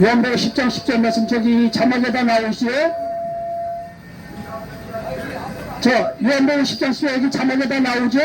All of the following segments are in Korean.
요한복음 10장 10절 말씀 저기 자막에다 나오시죠? 저 요한복음 10장 10절 여기 자막에다 나오죠?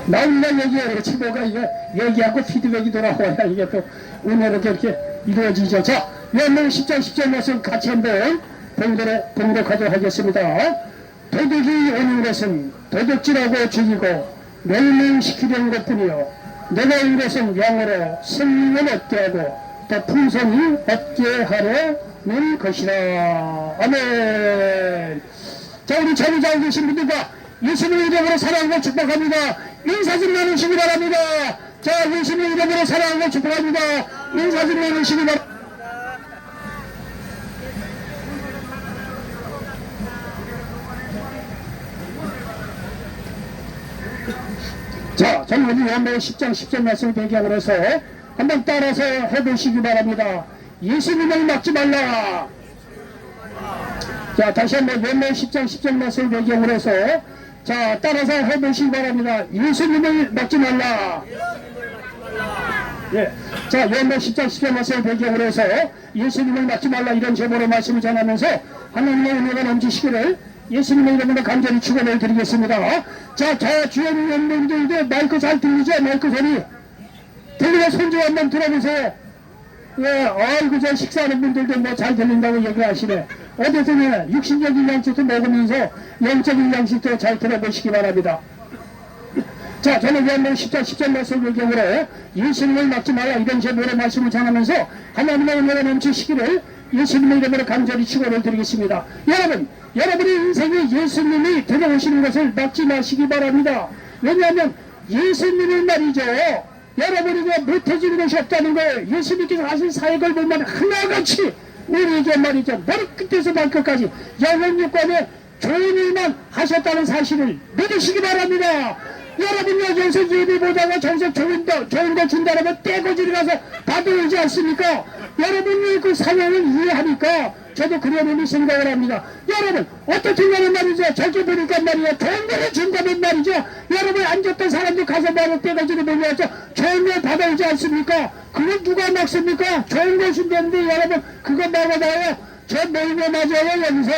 나오면 얘기해요. 친구가 이거 얘기하고 피드백이 돌아와야 이게 또 은혜로 그렇게 이루어지죠. 자, 요한복음 10장 10절 말씀 같이 한번 봉독하도록 하겠습니다. 도둑이 오는 것은 도둑질하고 죽이고 멸망시키려는 것뿐이요 내가 온 것은 영으로 생명을 얻게 하고 더 풍성히 얻게 하려는 것이라. 아멘. 자, 우리 자리에 앉아 계신 분들과 예수님의 이름으로 사랑하고 축복합니다. 인사 좀 나누시기 바랍니다. 자, 예수님의 이름으로 사랑하고 축복합니다. 인사 좀 나누시기 바랍니다. 자, 저는 오늘 요한복음 10장 10절 말씀을 배경으로 해서 한번 따라서 해보시기 바랍니다. 예수님을 막지 말라. 자, 다시 한번 요한복음 10장 10절 말씀을 배경으로 해서 자, 따라서 해보시기 바랍니다. 예수님을 막지 말라. 예. 자, 요한복음 10장 10절 말씀을 배경으로 해서 예수님을 막지 말라 이런 제목으로 말씀을 전하면서 하나님의 은혜가 넘치시기를 예수님의 이름으로 간절히 축원을 드리겠습니다. 자, 저 주연 연분들도 마이크 잘 들리죠? 마이크 소리 들리면 손 좀 한번 들어보세요. 예, 아이고 저 식사하는 분들도 뭐 잘 들린다고 얘기하시네. 어쨌든 육신적인 양식도 먹으면서 영적인 양식도 잘 들어보시기 바랍니다. 자, 저는 요한복음 10장 10절 말씀 배경으로 예수님을 막지 말라 이런 제목으로 말씀을 전하면서 하나님의 은혜가 넘치시기를 예수님의 이름으로 간절히 축원을 드리겠습니다. 여러분, 여러분의 인생에 예수님이 들어오시는 것을 막지 마시기 바랍니다. 왜냐하면 예수님은 말이죠, 여러분에게 못해주는 것이 없다는 거예요. 예수님께서 하신 사역을 보면 하나같이 우리에게 말이죠, 머리끝에서 발끝까지 영혼육관에 좋은 일만 하셨다는 사실을 믿으시기 바랍니다. 여러분 여기에서 예배 보다가 저기서 좋은 거 준다라면 떼거지를 가서 받아오지 않습니까? 여러분이 그 사명을 이해하니까 저도 그러려니 생각을 합니다. 여러분 어떻게 하면 말이죠, 저기 보니까 말이죠, 좋은 거를 준다면 말이죠, 여러분 앉았던 사람들 가서 말을 떼거지를 보면서 좋은 걸 받아오지 않습니까? 그걸 누가 막습니까? 좋은 거 준다는데 여러분 그거 막아봐요. 저 모임에 맞아요 여기서.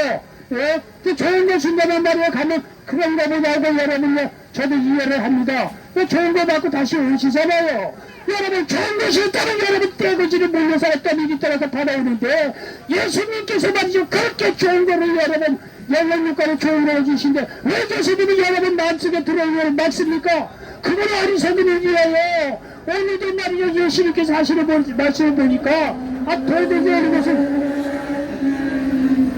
예? 그 좋은 거 준다면 말이에요 가면 그런 거 보자고 여러분요, 저도 이해를 합니다. 좋은 거 받고 다시 오시잖아요. 여러분 좋은 것이 있다면 여러분 떼거지를 몰려서 어떤 일이 따라서 받아오는데 예수님께서 말이죠, 그렇게 좋은 거를 여러분 영혼육과로 좋은 걸 주신데 왜 예수님이 여러분 마음속에 들어오는 걸 막습니까? 그건 어리석은 일이에요. 오늘도 말이죠, 예수님께서 하시는 말씀을 보니까 도둑이 오는 것은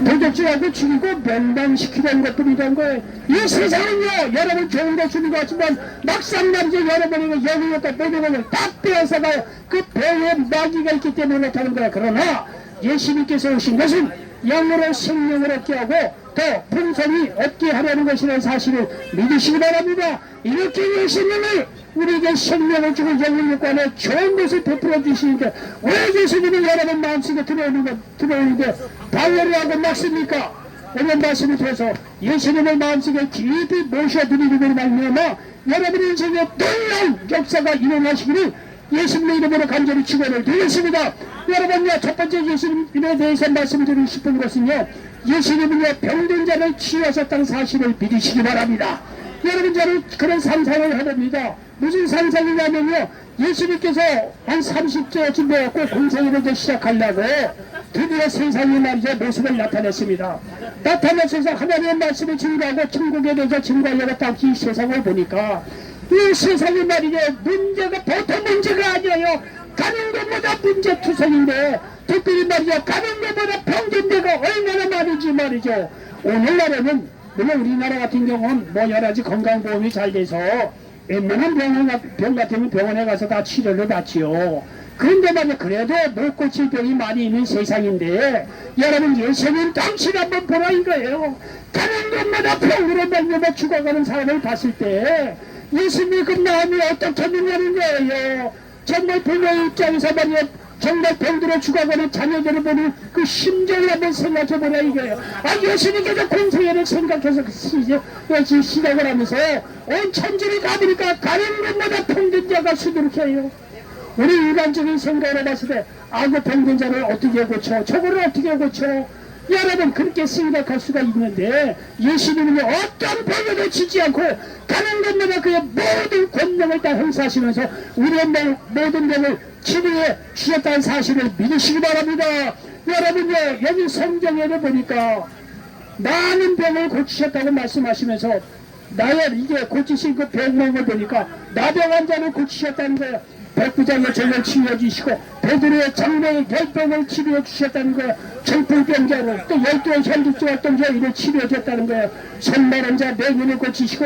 도둑질하고 죽이고 멸망시키려는 것뿐이란 거예요. 이 세상은요, 여러분 좋은 거 주는 것 같지만 막상 말이죠, 여러분에게 영혼과 모든 것을 다 빼앗아가요. 그 배에 마귀가 있기 때문에 그렇다는 거예요. 그러나 예수님께서 오신 것은 영으로 생명을 얻게 하고 더 풍성히 얻게 하려는 것이라는 사실을 믿으시기 바랍니다. 이렇게 예수님을 우리에게 생명을 주고 영혼육관에 좋은 것을 베풀어 주시는데 왜 예수님이 여러분 마음속에 들어오는데 방해를 하고 막습니까? 오늘 말씀을 통해서 예수님을 마음속에 깊이 모셔드리는 말미암아 여러분의 인생에 놀라운 역사가 일어나시기를 예수님의 이름으로 간절히 축원을 드리겠습니다. 여러분요, 첫 번째 예수님에 대해서 말씀드리고 싶은 것은요, 예수님은요 병든 자를 치유하셨다는 사실을 믿으시기 바랍니다. 여러분 저는 그런 상상을 해봅니다. 무슨 상상이냐면요, 예수님께서 한 30대쯤 되었고 공생애를 시작하려고 드디어 세상에 말이죠 모습을 나타냈습니다. 나타내셔서 하나님의 말씀을 증거하고 천국에 대해서 증거하려고 딱 이 세상을 보니까 이 세상이 말이죠, 문제가 보통 문제가 아니에요. 가는 것보다 문제투성인데 특별히 말이죠, 가는 것보다 병든 데가 얼마나 많은지 말이죠. 오늘날에는 물론 우리나라 같은 경우는 뭐 여러 가지 건강보험이 잘 돼서 웬만한 병 같으면 병원에 가서 다 치료를 받지요. 그런데 말이야, 그래도 못 고칠 병이 많이 있는 세상인데 여러분 예수님 당신 한번 보라 이거예요. 가는 것마다 병으로 말려서 죽어가는 사람을 봤을 때 예수님 그 마음이 어떻게 되냐는 거예요. 정말 부모의 입장에서 말이야, 정말 병들어 죽어가는 자녀들을 보는 그 심정을 한번 생각해보라 이거예요. 예수님께서 공생애를 생각해서 시작을 하면서 온 천지를 가보니까 가는 곳마다 병든 자가 수두룩해요. 우리 일반적인 생각으로 봤을 때 악어 병든 자를 어떻게 고쳐, 저거를 어떻게 고쳐, 여러분 그렇게 생각할 수가 있는데 예수님은요 어떤 병에도 지지 않고 가는 곳마다 그의 모든 권능을 다 행사하시면서 우리의 모든 병을 치료해 주셨다는 사실을 믿으시기 바랍니다. 여러분요 여기 성경에를 보니까 많은 병을 고치셨다고 말씀하시면서 나의 이게 고치신 그 병을 보니까 나병 환자를 고치셨다는 거예요. 백부장의 죄를 치유해 주시고 베드로의 장래의 결병을 치료해 주셨다는 거예요. 정풀병자를 또 12의 현직조활동자 이를 치료해 줬다는 거예요. 선마른 자 맹인을 고치시고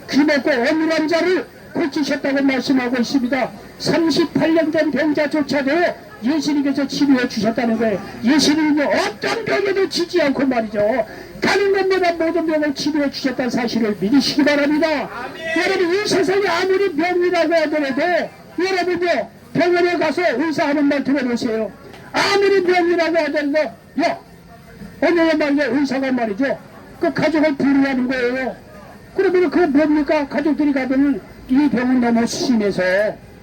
귀먹고 어눌한 자를 고치셨다고 말씀하고 있습니다. 38년 된 병자조차도 예수님께서 치료해 주셨다는 거예요. 예수님은 어떤 병에도 지지 않고 말이죠 가는 곳마다 모든 병을 치료해 주셨다는 사실을 믿으시기 바랍니다. 여러분 이 세상에 아무리 병이라고 하더라도 여러분요 병원에 가서 의사 하는 말 들어보세요. 아무리 병이라고 하더라도 오늘의 말이죠 의사가 말이죠 그 가족을 불의하는 거예요. 그러면 그건 뭡니까? 가족들이 가면 이 병은 너무 심해서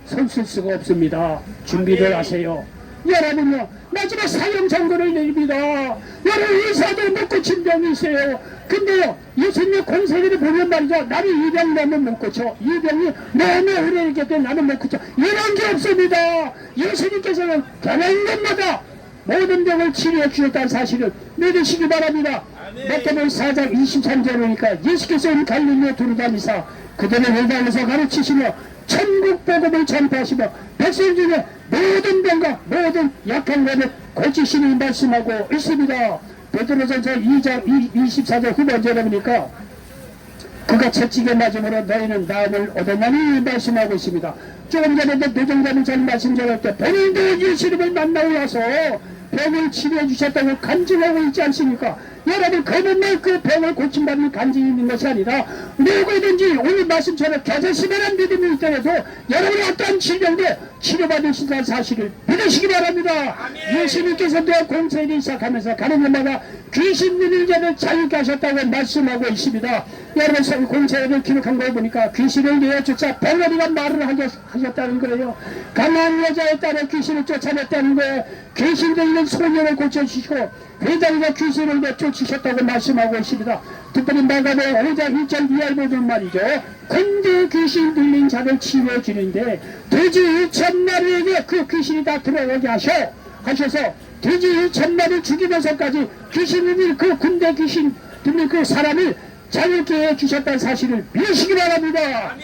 선 쓸 수가 없습니다. 준비를 하세요. 여러분요 마지막 사형 선고를 내립니다. 여러분 의사들 못 고친 병이 있어요. 근데요 예수님의 권세를 보면 말이죠 나는 이 병 나면 못 고쳐, 이 병이 너무 오래 있기 때문에 나는 못 고쳐, 이런 게 없습니다. 예수님께서는 가는 곳마다 모든 병을 치료해 주셨다는 사실을 믿으시기 바랍니다. 마태복음 4장 23절에 보니까 예수께서 갈릴리에 두루다니사 그들을 회당에서 가르치시며 천국 복음을 전파하시며 백성 중에 모든 병과 모든 약한 것을 고치시니 말씀하고 있습니다. 베드로전서 2장 24절 후반절에 보니까 그가 채찍에 맞음으로 너희는 나음을 얻었나니 말씀하고 있습니다. 조금 전에도 노정자는 잘 말씀 전할 때 본인도 예수님을 만나고 와서 병을 치료해 주셨다고 간증하고 있지 않습니까? 여러분 그 맨날 그 병을 고침받는 간증이 있는 것이 아니라 누구든지 오늘 말씀처럼 겨자씨만한 믿음이 있더라도 여러분이 어떤 질병도 치료받으신다는 사실을 믿으시기 바랍니다. 예수님께서도 공세를 시작하면서 가는 곳마다 귀신 들린 자를 자유케 하셨다고 말씀하고 있습니다. 여러분 공세를 기록한 걸 보니까 귀신을 내어쫓아 벙어리가 말을 하셨다는 거예요. 강한 여자에 따라 귀신을 쫓아냈다는 거예요. 귀신 들린 소년을 고쳐주시고 회장과 귀신을 내쫓으셨다고 말씀하고 있습니다. 특별히 마가복음 5장 1절 이하에 보면 말이죠 근데 귀신 들린 자를 치료해 주는데 돼지 2,000마리에게 그 귀신이 다 들어오게 하셔서 돼지 2,000마리 죽이면서까지 귀신 들린 그 군대 귀신 들린 그 사람을 자유케 해주셨다는 사실을 믿으시기 바랍니다.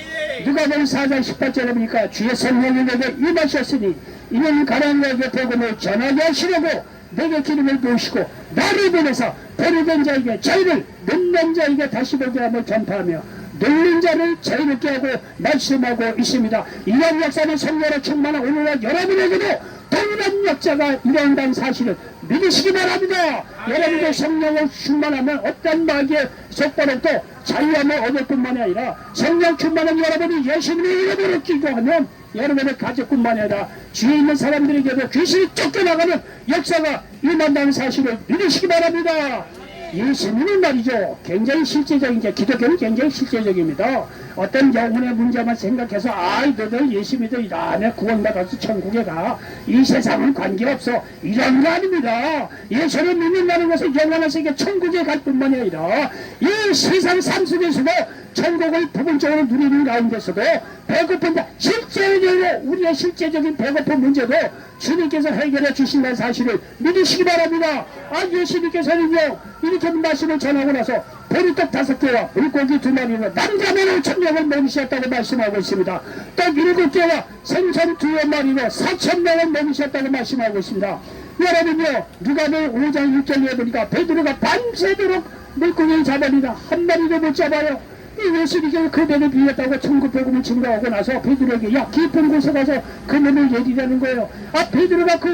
누가복음 4장 18절에 보니까 주의 성령이 내게 임하셨으니 이는 가난한 자에게 복음을 전하게 하시려고 내게 기름을 부으시고 나를 보내서 버리던 자에게 자유를, 눈난 자에게 다시 보게 함을 전파하며 눌린 자를 자유롭게 하고 말씀하고 있습니다. 이런 역사는 성령으로 충만한 오늘날 여러분에게도 동일한 역사가 일어난다는 사실을 믿으시기 바랍니다. 여러분도 성령을 충만하면 어떤 마귀의 속바로도 자유함을 얻을 뿐만이 아니라 성령 충만한 여러분이 예수님의 이름으로 기도하면 여러분의 가족뿐만이 아니라 주위에 있는 사람들에게도 귀신이 쫓겨나가는 역사가 일어난다는 사실을 믿으시기 바랍니다. 예수님은 말이죠 굉장히 실제적인 게 기독교는 굉장히 실제적입니다. 어떤 영혼의 문제만 생각해서 너들 예수 믿어 이 다음에 구원받아서 천국에 가, 이 세상은 관계없어, 이런 거 아닙니다. 예수를 믿는다는 것은 영원한 세계 천국에 갈 뿐만이 아니라 이 세상 삶 속에서도 천국을 부분적으로 누리는 가운데서도 배고픈 실제적으로 우리의 실제적인 배고픈 문제도 주님께서 해결해 주신다는 사실을 믿으시기 바랍니다. 예수님께서는요 이렇게 말씀을 전하고 나서 보리떡 5개와 물고기 2마리로 남자면 5,000명을 먹이셨다고 말씀하고 있습니다. 떡 7개와 생선 2마리로 4,000명을 먹이셨다고 말씀하고 있습니다. 여러분요 누가복음 5장 6절에 보니까 베드로가 밤새도록 물고기를 잡아니다 한 마리도 못 잡아요. 예수님께서 그 배를 빌렸다고 천국복음을 증거하고 나서 베드로에게 깊은 곳에 가서 그 물을 내리라는 거예요. 베드로가 그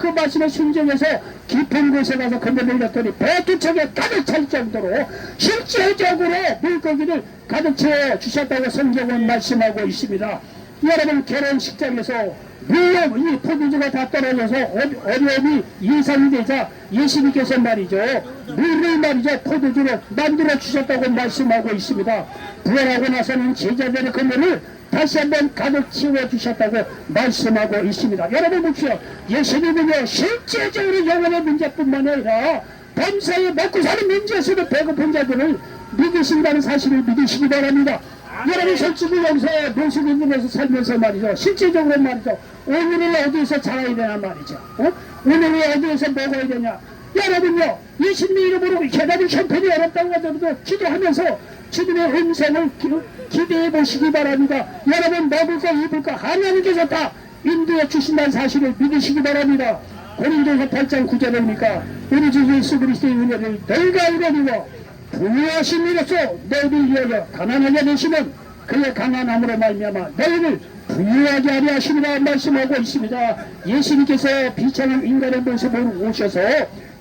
말씀에 순종해서 깊은 곳에 가서 그 물을 냈더니 배 두 척에 가득 찰 정도로 실제적으로 물고기를 가득 채워 주셨다고 성경은 말씀하고 있습니다. 여러분 결혼식장에서 물론 이 포도주가 다 떨어져서 어려움이 예상이 되자 예수님께서 말이죠 물을 말이죠 포도주로 만들어 주셨다고 말씀하고 있습니다. 부활하고 나서는 제자들의 그 물을 다시 한번 가득 채워주셨다고 말씀하고 있습니다. 여러분 보십시오. 예수님은요 실제적으로 영혼의 문제뿐만 아니라 범사에 먹고 사는 문제에서도 배고픈 자들을 믿으신다는 사실을 믿으시기 바랍니다. 여러분 솔직히 여기서 모습인들에서 살면서 말이죠. 실제적으로 말이죠. 오늘은 어디에서 자라야 되나 말이죠. 오늘은 어디에서 먹어야 되냐. 여러분요 예수님의 이름으로 계단을 형편이 어렵다고 하더라도 기도하면서 주님의 음성을 기대해 보시기 바랍니다. 여러분 먹을 거 입을 거 하나님께서 다 인도해 주신다는 사실을 믿으시기 바랍니다. 고린도서 8장 9절에 보니까 우리 주 예수 그리스도의 은혜를 너희가 이루고 부유하신 이로써 너희를 위하여 가난하게 되시면 그의 가난함으로 말미암아 너희를 부유하게 하려 하시리라 말씀하고 있습니다. 예수님께서 비천한 인간의 모습으로 오셔서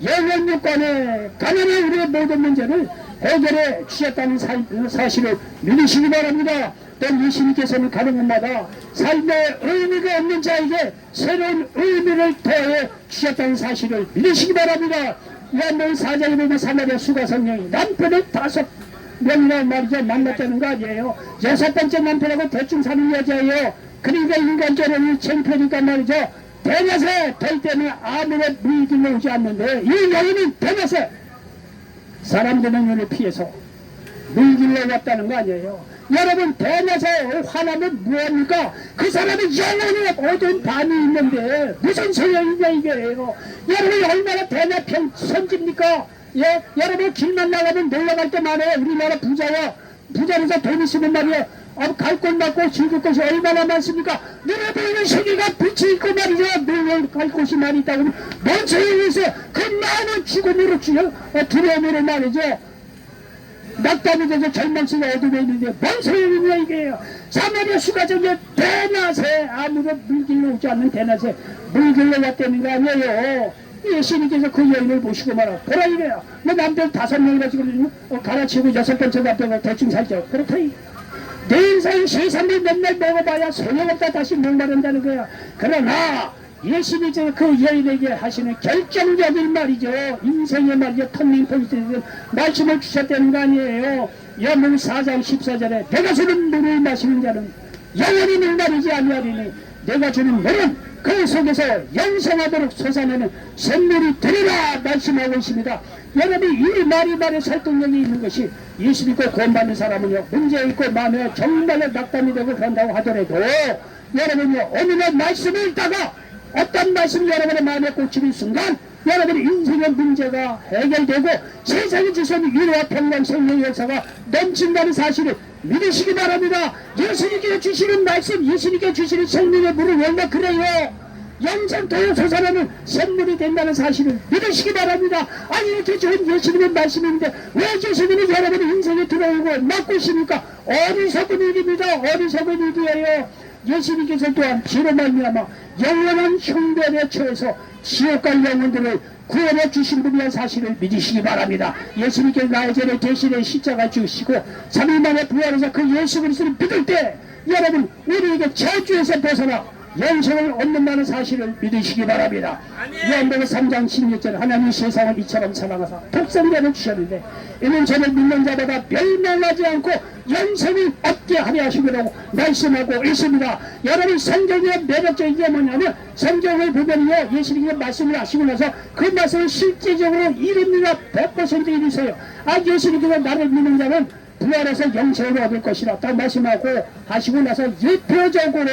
영원 육관에 가난한 우리의 모든 문제를 해결해 주셨다는 사실을 믿으시기 바랍니다. 또 예수님께서는 가는 곳마다 삶의 의미가 없는 자에게 새로운 의미를 더해 주셨다는 사실을 믿으시기 바랍니다. 요한복음 4장에 보면 사마리아 수가 성령이 남편을 5명이나 말이죠 만났다는 거 아니에요. 6번째 남편하고 대충 사는 여자예요. 그러니까 인간적으로 창피하니까 말이죠. 대낮에 될 때는 아무런 물길로 오지 않는데 이 여인은 대낮에 사람들의 눈을 피해서 물길로 왔다는 거 아니에요. 여러분 대낮에 화나면 뭐합니까? 그 사람은 영원히 어두운 밤이 있는데 무슨 소용이냐 이게요. 여러분이 얼마나 대낮 선지입니까? 예? 여러분 길만 나가면 놀러갈 때만 해. 우리나라 부자로서 돈 있으면 말이야 갈 곳 맞고 즐길 곳이 얼마나 많습니까? 눈에 보이는 세계가 빛이 있고 말이죠. 눈에 갈 곳이 많이 있다고 뭔 소용이 있어요. 그 많은 죽음으로 두려움으로 말이죠. 낙담이 돼서 절망성이 어둠에 있는데 뭔 소용이냐 이게요. 사마리아 수가정에 대낮에 아무런 물길로 오지 않는 대낮에 물길로 왔다는 거 아니에요. 예수님께서 그 여인을 보시고 말아 보라 이래요. 뭐 남편 5명이나 지금 갈아치우고 6번째 남편을 대충 살죠. 그렇다 이거예요. 내 인생 세상을 맨날 먹어봐야 소용없다 다시 목마른다는 거야. 그러나 예수님께서 그 여인에게 하시는 결정적인 말이죠. 인생의 말이죠. 터닝 포인트에서 말씀을 주셨다는 거 아니에요. 요한복음 4장 14절에 내가 주는 물을 마시는 자는 영원히 목마르지 아니하리니 내가 주는 물은 그 속에서 영생하도록 솟아내는 샘물이 되리라 말씀하고 있습니다. 여러분 이 말에 설득력이 있는 것이 예수 믿고 구원받는 사람은요 문제 있고 마음에 정말로 낙담이 되고 그런다고 하더라도 여러분요 어느 날 말씀을 읽다가 어떤 말씀이 여러분의 마음에 꽂히는 순간 여러분의 인생의 문제가 해결되고 세상에 주신 위로와 평강 생명의 역사가 넘친다는 사실을 믿으시기 바랍니다. 예수님께 주시는 말씀, 예수님께 주시는 생명의 물을 원래 그래요. 영생토에 솟아나는 샘물이 된다는 사실을 믿으시기 바랍니다. 아니 이렇게 좋은 예수님의 말씀인데 왜 예수님이 여러분의 인생에 들어오고 맡고 있습니까? 어리석은 일입니다. 어리석은 일이에요. 예수님께서 또한 지로 말미암아 영원한 흉변에 처해서 지옥 갈 영혼들을 구원해 주신 분이라는 사실을 믿으시기 바랍니다. 예수님께서 나의 죄를 대신해 십자가 주시고 3일 만에 부활해서 그 예수 그리스도를 믿을 때 여러분 우리에게 저주에서 벗어나 영생을 얻는다는 사실을 믿으시기 바랍니다. 요한복음 3장 16절 하나님이 세상을 이처럼 사랑하사 독생자를 주셨는데 이는 저를 믿는 자보다 멸망하지 않고 영생을 얻게 하려 하시기라고 말씀하고 있습니다. 여러분 성경의 매력적인 게 뭐냐면 성경을 보면요 예수님의 말씀을 하시고 나서 그 말씀을 실제적으로 이릅니다. 100% 이루세요. 예수님께서 나를 믿는 자는 부활해서 영생을 얻을 것이라 딱 말씀하고 하시고 나서 예표적으로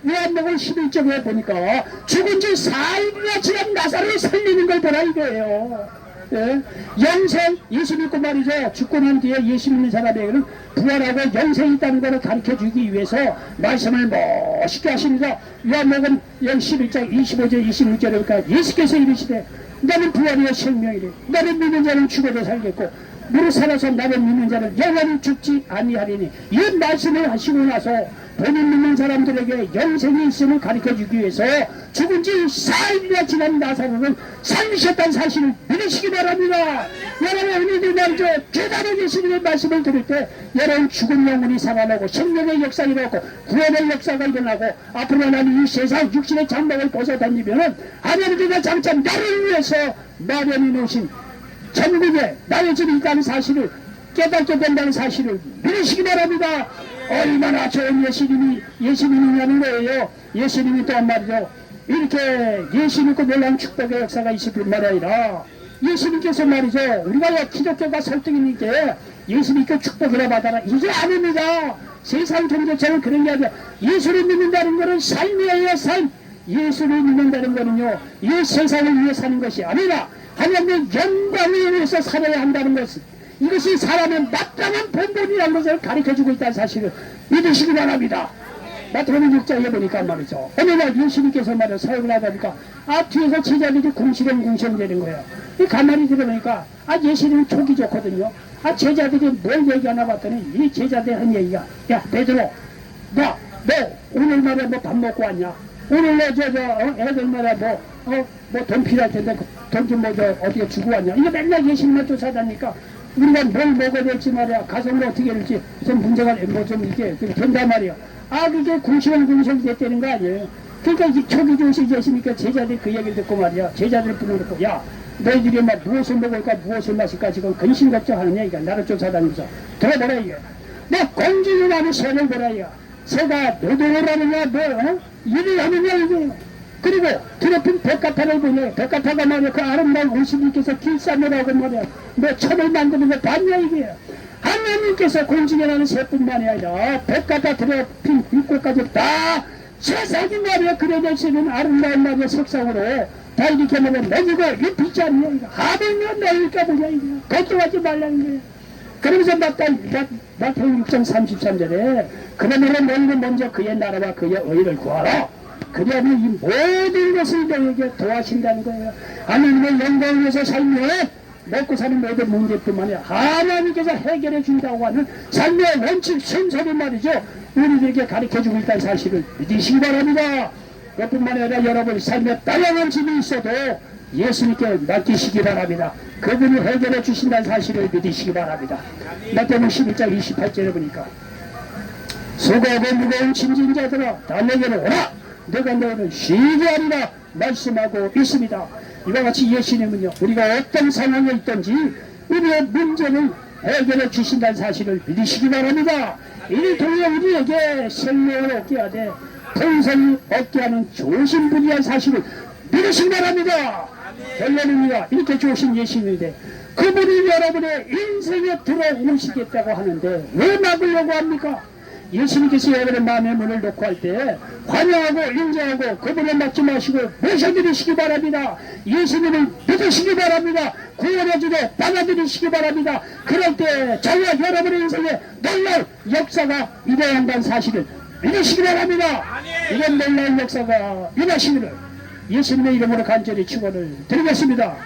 요한복음 11절에 보니까 죽은 지 4일이나 지난 나사로를 살리는 걸 보라 이거예요. 예? 영생 예수 믿고 말이죠. 죽고 난 뒤에 예수 믿는 사람에게는 부활하고 영생이 있다는 것을 가르쳐 주기 위해서 말씀을 멋있게 하십니다. 요한복음 11장 25절 26절에 보니까 예수께서 이르시되 나는 부활이요 생명이래 나는 믿는 자는 죽어도 살겠고 무릇 살아서 나를 믿는 자는 영원히 죽지 아니하리니 이 말씀을 하시고 나서 본인 믿는 사람들에게 영생이 있음을 가르쳐주기 위해서 죽은 지 4일이나 지난 나사로를 살리셨다는 사실을 믿으시기 바랍니다. 여러분 오늘도 말이죠. 깨달은 예수님의 말씀을 들을 때 여러분 죽은 영혼이 살아나고 생명의 역사가 일어나고 구원의 역사가 일어나고 앞으로 나는 이 세상 육신의 장막을 벗어던지면은 하나님께서 장차 나를 위해서 마련해 놓으신 전국에 나의 집이 있다는 사실을 깨닫게 된다는 사실을 믿으시기 바랍니다. 얼마나 좋은 예수님이냐는 거예요. 예수님이 또한 말이죠. 이렇게 예수 믿고 놀라운 축복의 역사가 있을 뿐만 아니라 예수님께서 말이죠. 우리가 기독교가 설득이니까 예수 믿고 축복이라 받아라. 이게 아닙니다. 세상 종교처럼 그런 게 아니라 예수를 믿는다는 것은 삶이에요. 삶. 예수를 믿는다는 것은요. 이 세상을 위해 사는 것이 아니라 하나님의 영광을 위해서 살아야 한다는 것은 이것이 사람의 마땅한 본분이라는 것을 가르쳐주고 있다는 사실을 믿으시기 바랍니다. 마태복음 6장에 보니까 말이죠. 어느 날 예수님께서 말이죠. 사역을 하다 보니까 뒤에서 제자들이 궁시렁궁시렁 되는 거예요. 가만히 들어보니까 예수님이 촉이 좋거든요. 제자들이 뭘 얘기하나 봤더니 이 제자들 한 얘기가 야 베드로 너 오늘 말이야 뭐 밥 먹고 왔냐? 오늘 애들 말이야 뭐 돈 필요할 텐데 돈 좀 어디에 주고 왔냐? 이거 맨날 예수님만 쫓아다니까 우리가 뭘 먹어야 될지 말이야 가서 뭐 어떻게 될지 좀 문제가 뭐 좀 이게 된단 말이야. 그게 궁시렁궁시렁 됐다는 거 아니에요. 그러니까 이 촉이 좋으시 계시니까 제자들이 그 얘기를 듣고 말이야. 제자들을 불러놓고 야 너희들이 막 무엇을 먹을까 무엇을 마실까 지금 근심 걱정하느냐 이거 나를 쫓아다니면서 들어보라 이게 너 공중에 나는 새를 보라 이거 새가 노동을 하느냐 일을 하느냐 이게 그리고 드높은 백가타를 보냐 백가타가 말이야 그 아름다운 오시님께서 길쌈이라고 말이야 너 천을 만드는 거 봤냐 이게 하나님께서 공중에 나는 새뿐만이 아니라 백가타 드높인 빛꽃까지 다 세상이 말이야 그려져 있는 아름다운 말이야 색상으로 다 이렇게 하면 먹이고 입히지 않냐 이거 하물며 너일까 보냐 이거 걱정하지 말라는 거야. 그러면서 마태복음 6장 33절에 그러므로 너희는 먼저 그의 나라와 그의 의를 구하라. 그러면 이 모든 것을 너희에게 도와신다는 거예요. 하나님의 영광을 위해서 살면 먹고 사는 모든 문제뿐만 아니라 하나님께서 해결해 준다고 하는 삶의 원칙 순서를 말이죠. 우리들에게 가르쳐주고 있다는 사실을 믿으시기 바랍니다. 그뿐만 아니라 여러분 삶에 다양한 짐이 있어도 예수님께 맡기시기 바랍니다. 그분이 해결해 주신다는 사실을 믿으시기 바랍니다. 마태복음 11장 28절에 보니까 수고하고 무거운 짐진 자들아 다 내게로 오라 내가 너희를 쉬게 하리라 말씀하고 있습니다. 이와 같이 예수님은요 우리가 어떤 상황에 있든지 우리의 문제를 해결해 주신다는 사실을 믿으시기 바랍니다. 이를 통해 우리에게 생명을 얻게 하되 풍성히 얻게 하는 좋으신 분이란 사실을 믿으시기 바랍니다. 결론입니다. 이렇게 좋으신 예수님인데 그분이 여러분의 인생에 들어오시겠다고 하는데 왜 막으려고 합니까? 예수님께서 여러분의 마음의 문을 놓고 할 때 환영하고 인정하고 그분을 막지 마시고 모셔드리시기 바랍니다. 예수님을 믿으시기 바랍니다. 구원해주고 받아들이시기 바랍니다. 그럴 때 저와 여러분의 인생에 놀라운 역사가 일어야 한다는 사실을 믿으시기 바랍니다. 이런 놀라운 역사가 일어나시기를 예수님의 이름으로 간절히 축원을 드리겠습니다.